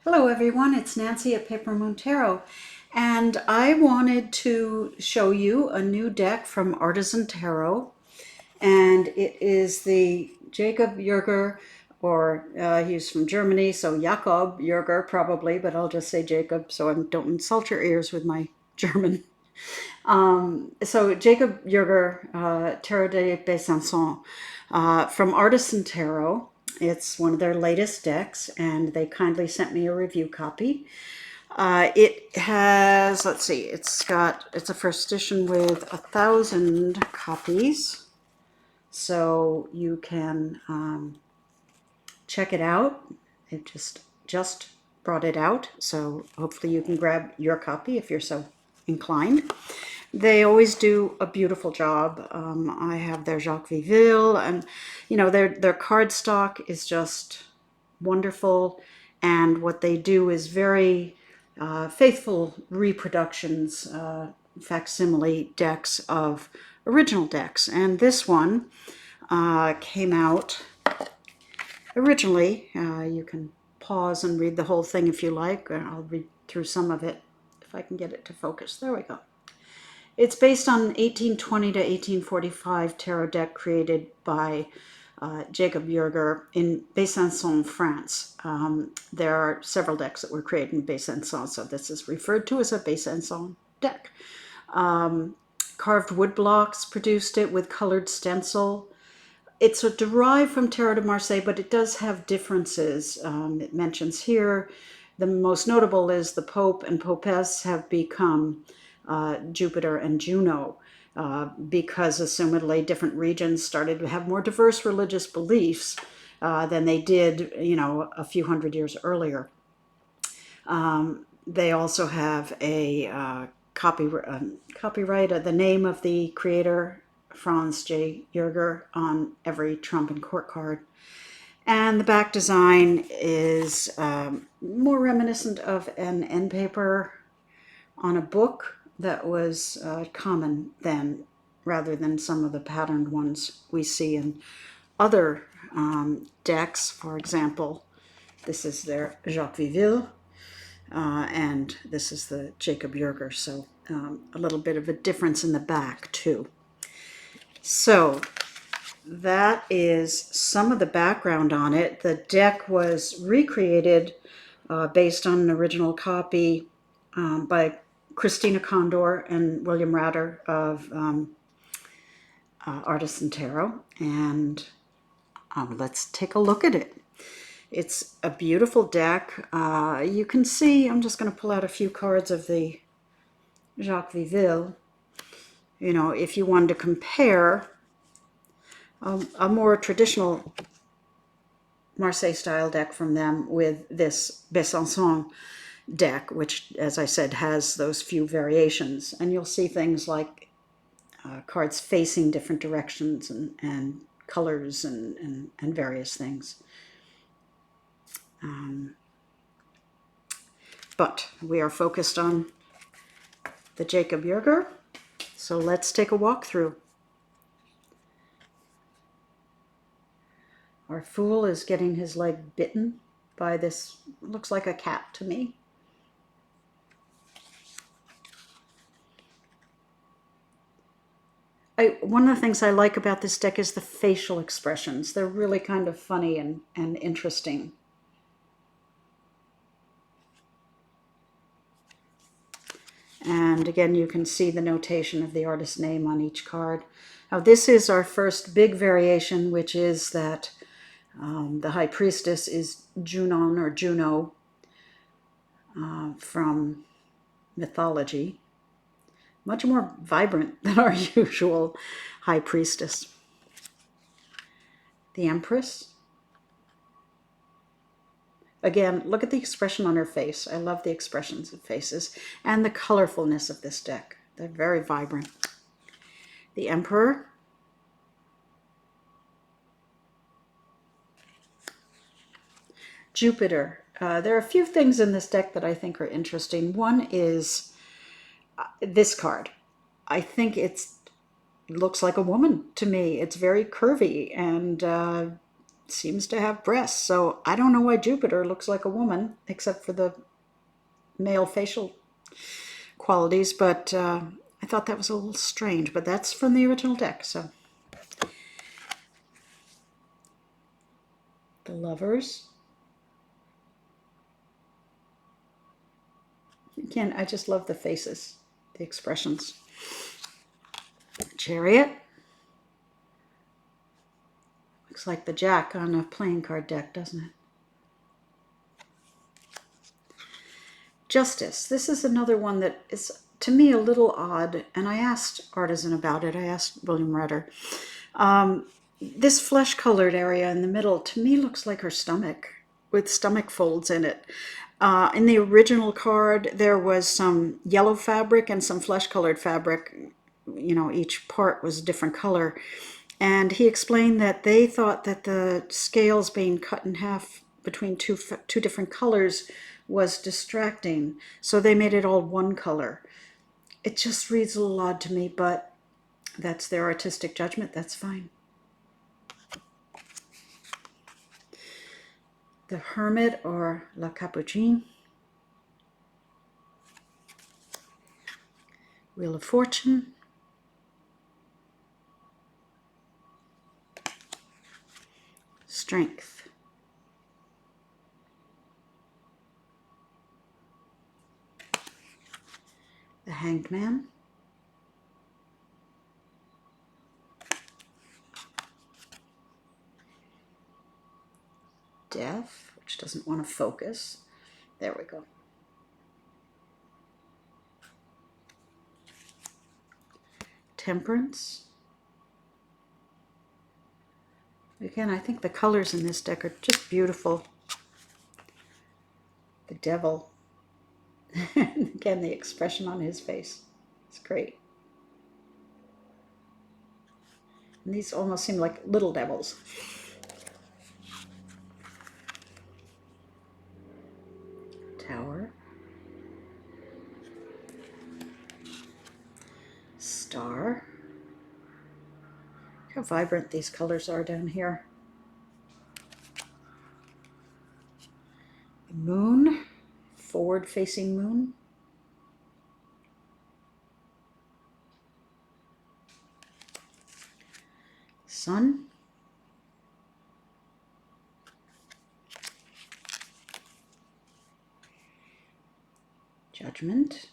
Hello everyone, it's Nancy at Paper Moon Tarot, and I wanted to show you a new deck from Artisan Tarot, and it is the Jacob Jerger, or he's from Germany, so Jakob Jerger probably, but I'll just say Jacob so I don't insult your ears with my German. So Jacob Jerger, Tarot de Besançon, from Artisan Tarot. It's one of their latest decks, and they kindly sent me a review copy. It has, let's see, it's a first edition with 1,000 copies, so you can check it out. It just brought it out, so hopefully you can grab your copy if you're so inclined. They always do a beautiful job. I have their Jacques Viville, and their cardstock is just wonderful. And what they do is very faithful reproductions, facsimile decks of original decks. And this one came out originally. You can pause and read the whole thing if you like. I'll read through some of it if I can get it to focus. There we go. It's based on 1820 to 1845 tarot deck created by Jacob Jerger in Besançon, France. There are several decks that were created in Besançon, so this is referred to as a Besançon deck. Carved wood blocks produced it with colored stencil. It's derived from Tarot de Marseille, but it does have differences. It mentions here the most notable is the Pope and Popess have become Jupiter and Juno, because assumedly different regions started to have more diverse religious beliefs than they did, a few hundred years earlier. They also have a copyright of the name of the creator, Franz J. Jerger, on every trump and court card. And the back design is more reminiscent of an end paper on a book that was common then, rather than some of the patterned ones we see in other decks. For example, this is their Jacques Viville, and this is the Jacob Jerger, so a little bit of a difference in the back too. So that is some of the background on it. The deck was recreated based on an original copy by Christina Condor and William Ratter of Artisan Tarot, and let's take a look at it. It's a beautiful deck. You can see, I'm just going to pull out a few cards of the Jacques Viville. If you wanted to compare a more traditional Marseille style deck from them with this Besançon deck, which, as I said, has those few variations, and you'll see things like cards facing different directions and colors and various things. But we are focused on the Jacob Jerger, so let's take a walk through. Our fool is getting his leg bitten by this, looks like a cat to me. One of the things I like about this deck is the facial expressions. They're really kind of funny and interesting. And again, you can see the notation of the artist's name on each card. Now, this is our first big variation, which is that the High Priestess is Junon or Juno from mythology. Much more vibrant than our usual High Priestess. The Empress. Again, look at the expression on her face. I love the expressions of faces and the colorfulness of this deck. They're very vibrant. The Emperor. Jupiter. There are a few things in this deck that I think are interesting. One is this card. I think it looks like a woman to me. It's very curvy and seems to have breasts. So I don't know why Jupiter looks like a woman, except for the male facial qualities, but I thought that was a little strange, but that's from the original deck. So the Lovers. Again, I just love the faces, the expressions. Chariot. Looks like the Jack on a playing card deck, doesn't it? Justice. This is another one that is, to me, a little odd, and I asked Artisan about it. I asked William Rutter. This flesh-colored area in the middle, to me, looks like her stomach, with stomach folds in it. In the original card, there was some yellow fabric and some flesh-colored fabric. You know, each part was a different color. And he explained that they thought that the scales being cut in half between two different colors was distracting. So they made it all one color. It just reads a little odd to me, but that's their artistic judgment. That's fine. The Hermit, or La Capucine. Wheel of Fortune. Strength. The Hanged Man. Death, which doesn't want to focus. There we go. Temperance. Again, I think the colors in this deck are just beautiful. The Devil. Again, the expression on his face. It's great. And these almost seem like little devils. Tower. Star. Look how vibrant these colors are down here. The Moon. Forward-facing moon. Sun. Judgment.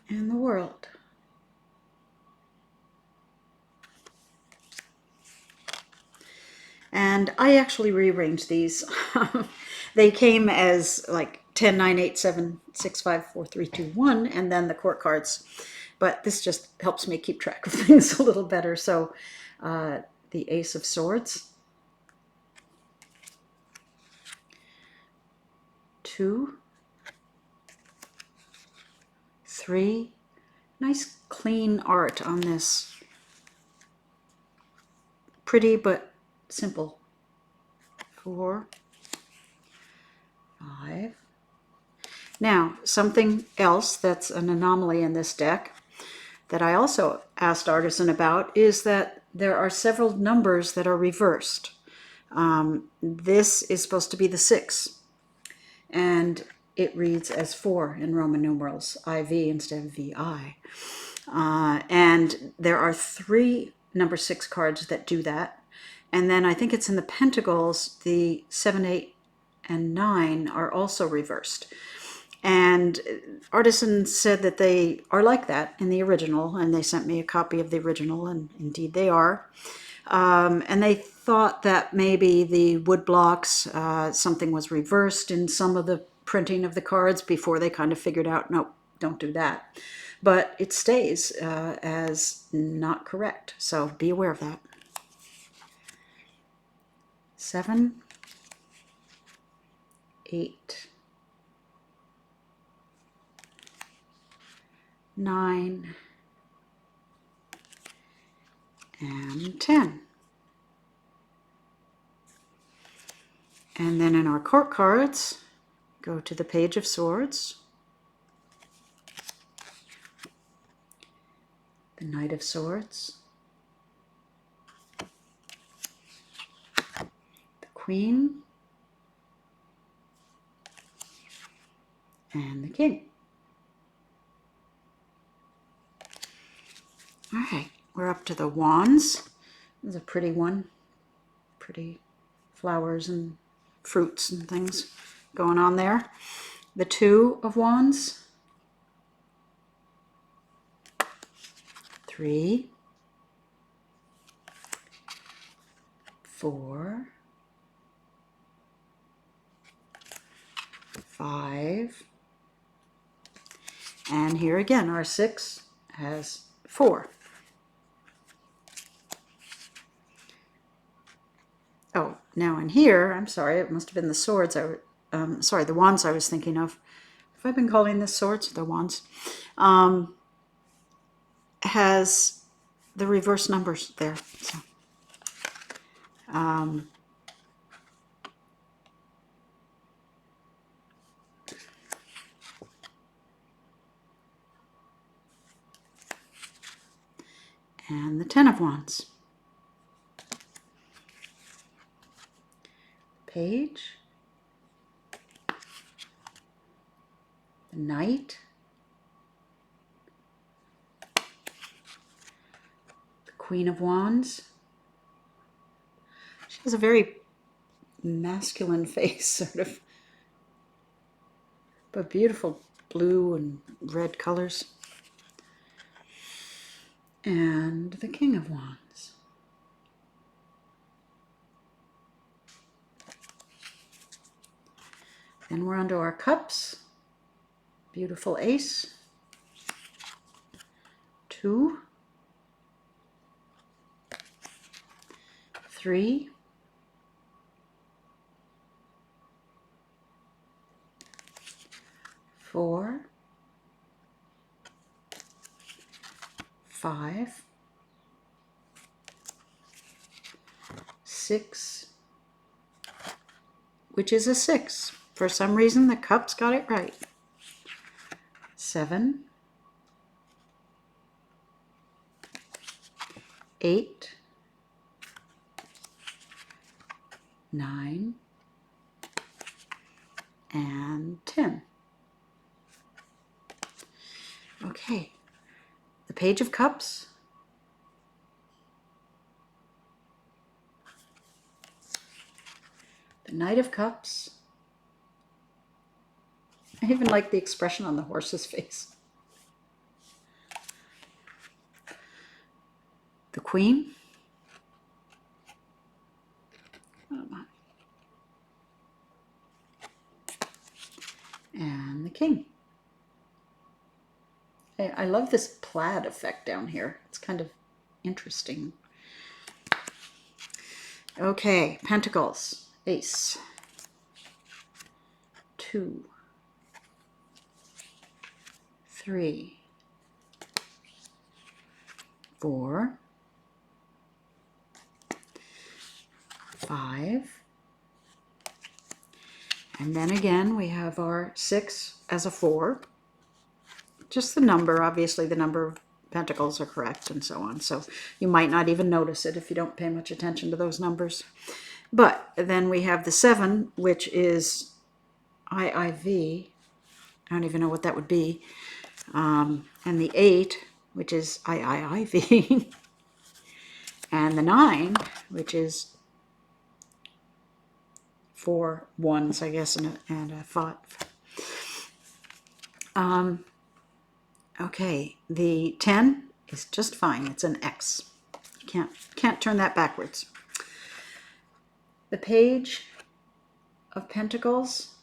And the World. And I actually rearranged these. They came as like 10, 9, 8, 7, 6, 5, 4, 3, 2, 1, and then the court cards. But this just helps me keep track of things a little better. So the Ace of Swords. 2, 3. Nice clean art on this. Pretty but simple. 4, 5. Now, something else that's an anomaly in this deck that I also asked Artisan about is that there are several numbers that are reversed. This is supposed to be the 6, and it reads as 4 in Roman numerals, IV instead of VI. And there are 3 number 6 cards that do that. And then I think it's in the Pentacles, the 7, 8, and 9 are also reversed. And Artisan said that they are like that in the original, and they sent me a copy of the original, and indeed they are. And they thought that maybe the wood blocks, something was reversed in some of the printing of the cards before they kind of figured out, nope, don't do that. But it stays as not correct, so be aware of that. 7, 8, 9, and 10. And then in our court cards, go to the Page of Swords, the Knight of Swords, the Queen, and the King. All right, we're up to the Wands. This is a pretty one. Pretty flowers and fruits and things going on there. The Two of Wands. 3, 4, 5, and here again our 6 has 4. Oh, now in here, I'm sorry, it must have been the swords. Sorry, the wands I was thinking of. Have I been calling this swords? The wands. Has the reverse numbers there. So, and the Ten of Wands. Page. The Knight. The Queen of Wands. She has a very masculine face, sort of, but beautiful blue and red colors. And the King of Wands. Then we're onto our cups. Beautiful Ace. 2, 3, 4, 5, 6, which is a 6. For some reason, the cups got it right. 7, 8, 9, and 10. Okay, the Page of Cups. The Knight of Cups. I even like the expression on the horse's face. The Queen. And the King. I love this plaid effect down here. It's kind of interesting. Okay, Pentacles. Ace. 2, 3, 4, 5, and then again we have our 6 as a 4. Just the number, obviously the number of pentacles are correct and so on. So you might not even notice it if you don't pay much attention to those numbers. But then we have the 7, which is IIV. I don't even know what that would be. And the 8, which is IIIV. And the 9, which is 4 ones, I guess, and a 5. Okay, the 10 is just fine. It's an X. You can't turn that backwards. The Page of Pentacles.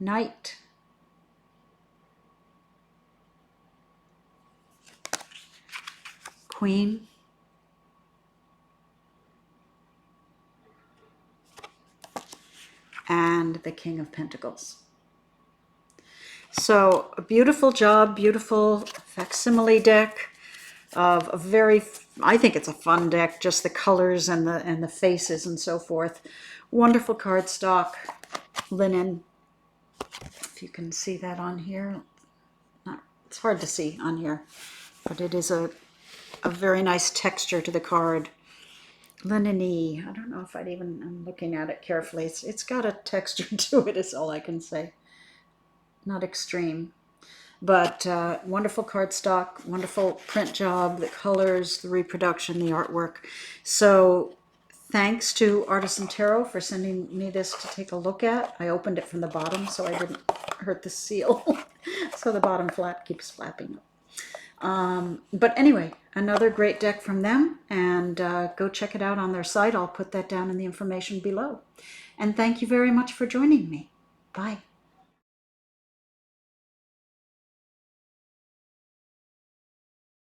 Knight. Queen. And the King of Pentacles. So a beautiful job, beautiful facsimile deck of a very, I think it's a fun deck, just the colors and the faces and so forth. Wonderful cardstock, linen. If you can see that on here, not It's hard to see on here, but it is a very nice texture to the card. Linen-y. I don't know if I'm looking at it carefully. It's got a texture to it is all I can say. Not extreme. But wonderful cardstock, wonderful print job, the colors, the reproduction, the artwork. So thanks to Artisan Tarot for sending me this to take a look at. I opened it from the bottom so I didn't hurt the seal. So the bottom flap keeps flapping up. But anyway, another great deck from them, and go check it out on their site. I'll put that down in the information below. And thank you very much for joining me. Bye.